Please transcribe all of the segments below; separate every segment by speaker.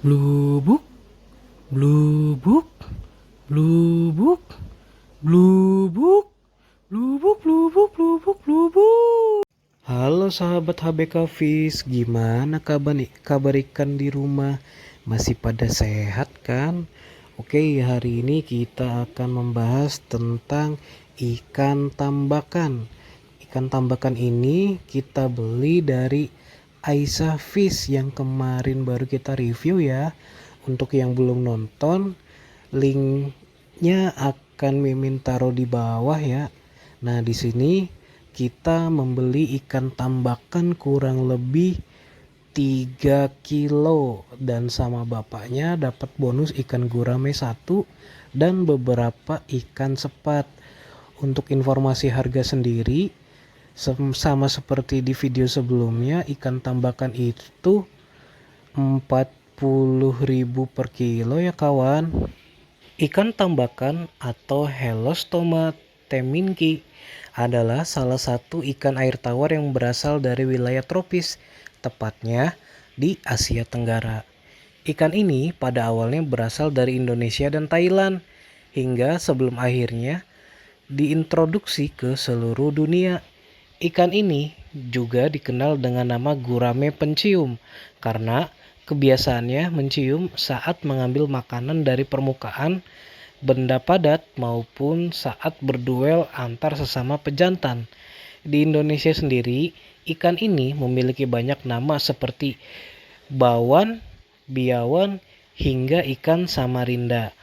Speaker 1: Blubuk, blubuk, blubuk, blubuk, blubuk, blubuk, blubuk, blubuk. Halo sahabat HBK Fish, gimana kabar ikan di rumah? Masih pada sehat kan? Oke, hari ini kita akan membahas tentang ikan tambakan. Ikan tambakan ini kita beli dari Aisyah Fish yang kemarin baru kita review ya. Untuk yang belum nonton, linknya akan Mimin taruh di bawah ya. Nah, di sini kita membeli ikan tambakan kurang lebih 3 kilo dan sama bapaknya dapat bonus ikan gurame 1 dan beberapa ikan sepat. Untuk informasi harga sendiri, sama seperti di video sebelumnya, ikan tambakan itu 40.000 per kilo ya kawan. Ikan tambakan atau Helostoma teminki adalah salah satu ikan air tawar yang berasal dari wilayah tropis, tepatnya di Asia Tenggara. Ikan ini pada awalnya berasal dari Indonesia dan Thailand, hingga sebelum akhirnya diintroduksi ke seluruh dunia. Ikan ini juga dikenal dengan nama gurame pencium karena kebiasaannya mencium saat mengambil makanan dari permukaan benda padat maupun saat berduel antar sesama pejantan. Di Indonesia sendiri, ikan ini memiliki banyak nama seperti bawan, biawan, hingga ikan samarinda.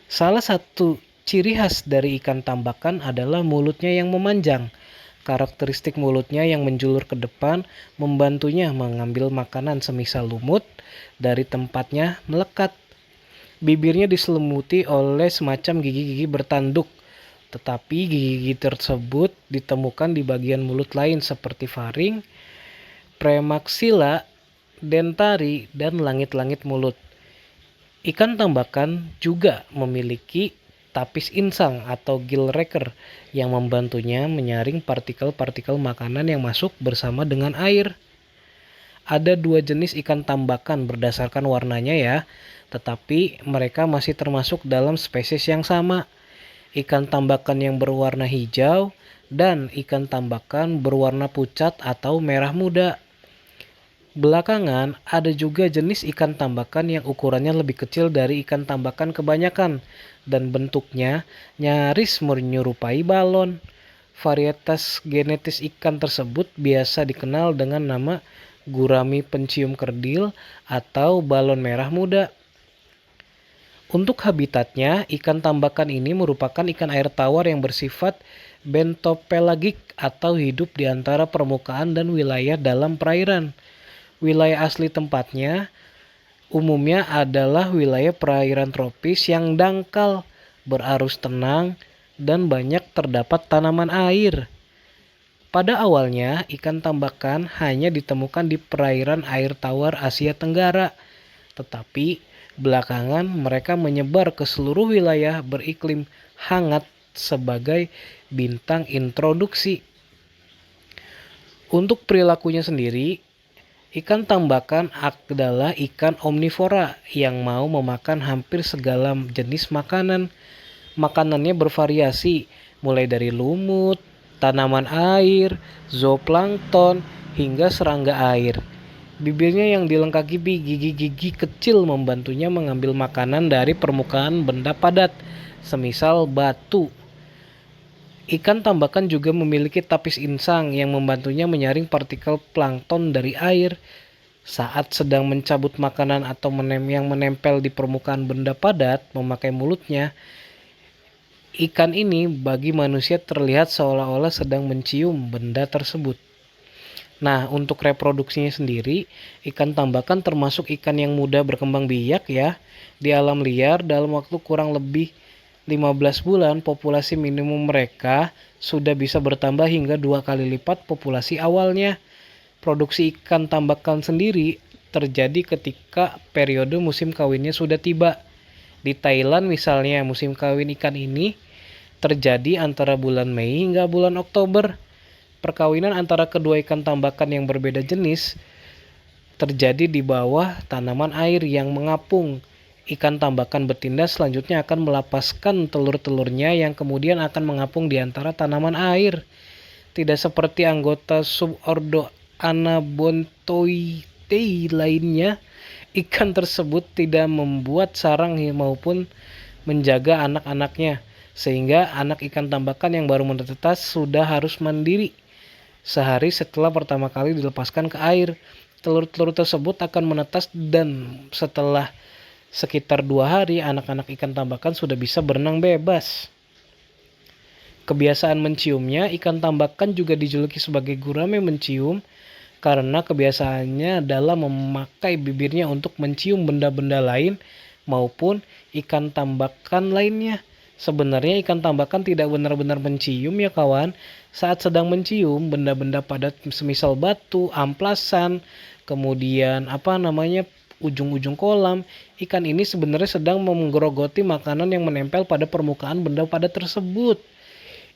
Speaker 1: Salah satu ciri khas dari ikan tambakan adalah mulutnya yang memanjang. Karakteristik mulutnya yang menjulur ke depan membantunya mengambil makanan semisal lumut dari tempatnya melekat. Bibirnya diselimuti oleh semacam gigi-gigi bertanduk, tetapi gigi-gigi tersebut ditemukan di bagian mulut lain seperti faring, premaksila, dentari, dan langit-langit mulut. Ikan tambakan juga memiliki tapis insang atau gill raker yang membantunya menyaring partikel-partikel makanan yang masuk bersama dengan air. Ada dua jenis ikan tambakan berdasarkan warnanya ya, tetapi mereka masih termasuk dalam spesies yang sama. Ikan tambakan yang berwarna hijau dan ikan tambakan berwarna pucat atau merah muda. Belakangan, ada juga jenis ikan tambakan yang ukurannya lebih kecil dari ikan tambakan kebanyakan dan bentuknya nyaris menyerupai balon. Varietas genetis ikan tersebut biasa dikenal dengan nama gurami pencium kerdil atau balon merah muda. Untuk habitatnya, ikan tambakan ini merupakan ikan air tawar yang bersifat bentopelagik atau hidup di antara permukaan dan wilayah dalam perairan. Wilayah asli tempatnya umumnya adalah wilayah perairan tropis yang dangkal, berarus tenang, dan banyak terdapat tanaman air. Pada awalnya, ikan tambakan hanya ditemukan di perairan air tawar Asia Tenggara, tetapi belakangan mereka menyebar ke seluruh wilayah beriklim hangat sebagai bintang introduksi. Untuk perilakunya sendiri, ikan tambakan adalah ikan omnivora yang mau memakan hampir segala jenis makanan. Makanannya bervariasi, mulai dari lumut, tanaman air, zooplankton, hingga serangga air. Bibirnya yang dilengkapi gigi-gigi kecil membantunya mengambil makanan dari permukaan benda padat, semisal batu. Ikan tambakan juga memiliki tapis insang yang membantunya menyaring partikel plankton dari air. Saat sedang mencabut makanan atau yang menempel di permukaan benda padat memakai mulutnya, ikan ini bagi manusia terlihat seolah-olah sedang mencium benda tersebut. Nah, untuk reproduksinya sendiri, ikan tambakan termasuk ikan yang mudah berkembang biak ya. Di alam liar dalam waktu kurang lebih 15 bulan, populasi minimum mereka sudah bisa bertambah hingga 2 kali lipat populasi awalnya. Produksi ikan tambakan sendiri terjadi ketika periode musim kawinnya sudah tiba. Di Thailand misalnya, musim kawin ikan ini terjadi antara bulan Mei hingga bulan Oktober. Perkawinan antara kedua ikan tambakan yang berbeda jenis terjadi di bawah tanaman air yang mengapung. Ikan tambakan betina selanjutnya akan melepaskan telur-telurnya yang kemudian akan mengapung di antara tanaman air. Tidak seperti anggota subordo Anabontoideae lainnya, ikan tersebut tidak membuat sarang maupun menjaga anak-anaknya, sehingga anak ikan tambakan yang baru menetas sudah harus mandiri. Sehari setelah pertama kali dilepaskan ke air, telur-telur tersebut akan menetas dan setelah sekitar 2 hari, anak-anak ikan tambakan sudah bisa berenang bebas. Kebiasaan menciumnya, ikan tambakan juga dijuluki sebagai gurame mencium karena kebiasaannya adalah memakai bibirnya untuk mencium benda-benda lain maupun ikan tambakan lainnya. Sebenarnya ikan tambakan tidak benar-benar mencium ya kawan. Saat sedang mencium benda-benda padat semisal batu, amplasan, kemudian ujung-ujung kolam, ikan ini sebenarnya sedang menggerogoti makanan yang menempel pada permukaan benda padat tersebut.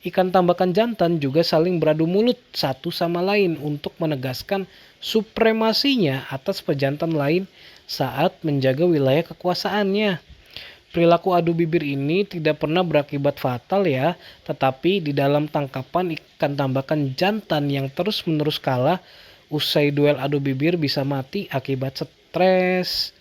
Speaker 1: Ikan tambakan jantan juga saling beradu mulut satu sama lain untuk menegaskan supremasinya atas pejantan lain saat menjaga wilayah kekuasaannya. Perilaku adu bibir ini tidak pernah berakibat fatal ya, tetapi di dalam tangkapan ikan tambakan jantan yang terus-menerus kalah usai duel adu bibir bisa mati akibat stres.